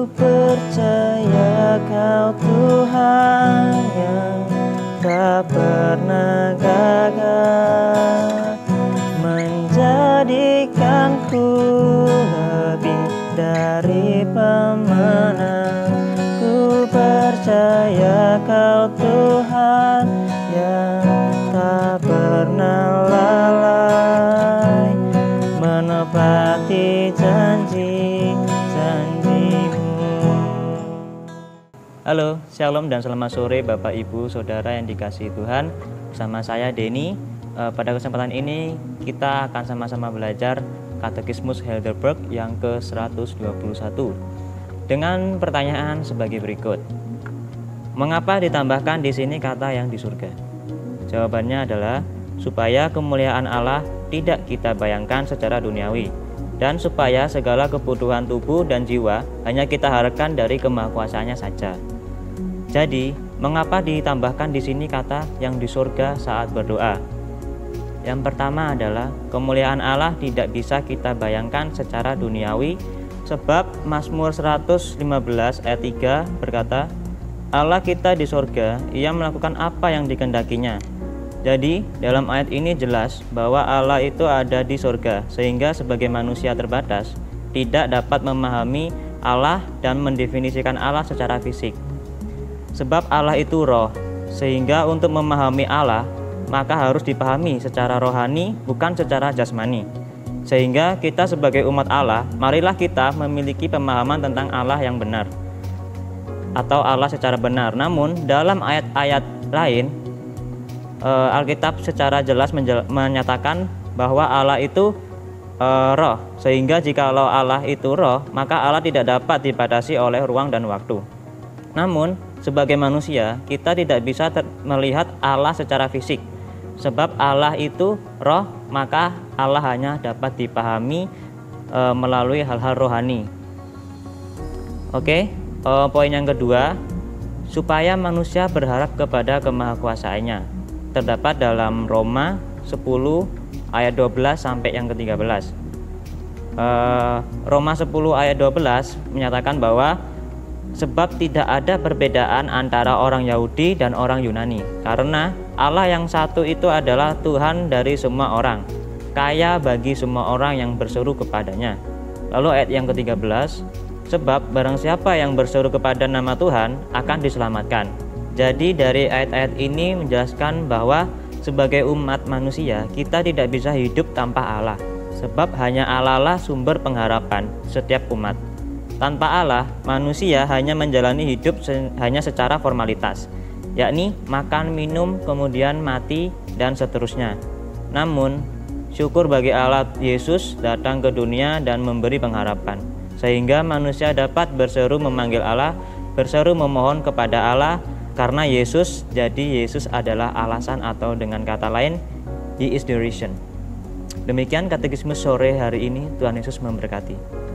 percaya Kau Tuhan yang tak pernah gagal, menjadikanku lebih dari pemenang. Ku percaya Kau Tuhan yang tak pernah lalai, menepati janji-janji-Mu. Halo, shalom dan selamat sore Bapak Ibu Saudara yang dikasihi Tuhan. Bersama saya Denny. Pada kesempatan ini kita akan sama-sama belajar Katekismus Heidelberg yang ke-121 dengan pertanyaan sebagai berikut. Mengapa ditambahkan di sini kata yang di surga? Jawabannya adalah supaya kemuliaan Allah tidak kita bayangkan secara duniawi, dan supaya segala kebutuhan tubuh dan jiwa hanya kita harapkan dari kemahakuasaannya saja. Jadi, mengapa ditambahkan di sini kata yang di surga saat berdoa? Yang pertama adalah kemuliaan Allah tidak bisa kita bayangkan secara duniawi, sebab Mazmur 115 ayat 3 berkata, Allah kita di surga, Ia melakukan apa yang dikehendakinya. Jadi, dalam ayat ini jelas bahwa Allah itu ada di surga, sehingga sebagai manusia terbatas tidak dapat memahami Allah dan mendefinisikan Allah secara fisik. Sebab Allah itu roh, sehingga untuk memahami Allah maka harus dipahami secara rohani, bukan secara jasmani. Sehingga kita sebagai umat Allah, marilah kita memiliki pemahaman tentang Allah yang benar, atau Allah secara benar. Namun dalam ayat-ayat lain, Alkitab secara jelas menyatakan bahwa Allah itu roh, sehingga jikalau Allah itu roh, maka Allah tidak dapat dibatasi oleh ruang dan waktu. Namun sebagai manusia, kita tidak bisa melihat Allah secara fisik. Sebab Allah itu roh, maka Allah hanya dapat dipahami melalui hal-hal rohani. Oke, poin yang kedua, supaya manusia berharap kepada kemahakuasaannya, terdapat dalam Roma 10 ayat 12 sampai yang ke-13. Roma 10 ayat 12 menyatakan bahwa sebab tidak ada perbedaan antara orang Yahudi dan orang Yunani, karena Allah yang satu itu adalah Tuhan dari semua orang, kaya bagi semua orang yang berseru kepadanya. Lalu ayat yang ke-13, sebab barang siapa yang berseru kepada nama Tuhan akan diselamatkan. Jadi dari ayat-ayat ini menjelaskan bahwa sebagai umat manusia kita tidak bisa hidup tanpa Allah, sebab hanya Allah lah sumber pengharapan setiap umat. Tanpa Allah, manusia hanya menjalani hidup hanya secara formalitas, yakni makan, minum, kemudian mati, dan seterusnya. Namun, syukur bagi Allah, Yesus datang ke dunia dan memberi pengharapan, sehingga manusia dapat berseru memanggil Allah, berseru memohon kepada Allah, karena Yesus, jadi Yesus adalah alasan, atau dengan kata lain, He is the reason. Demikian katekismus sore hari ini. Tuhan Yesus memberkati.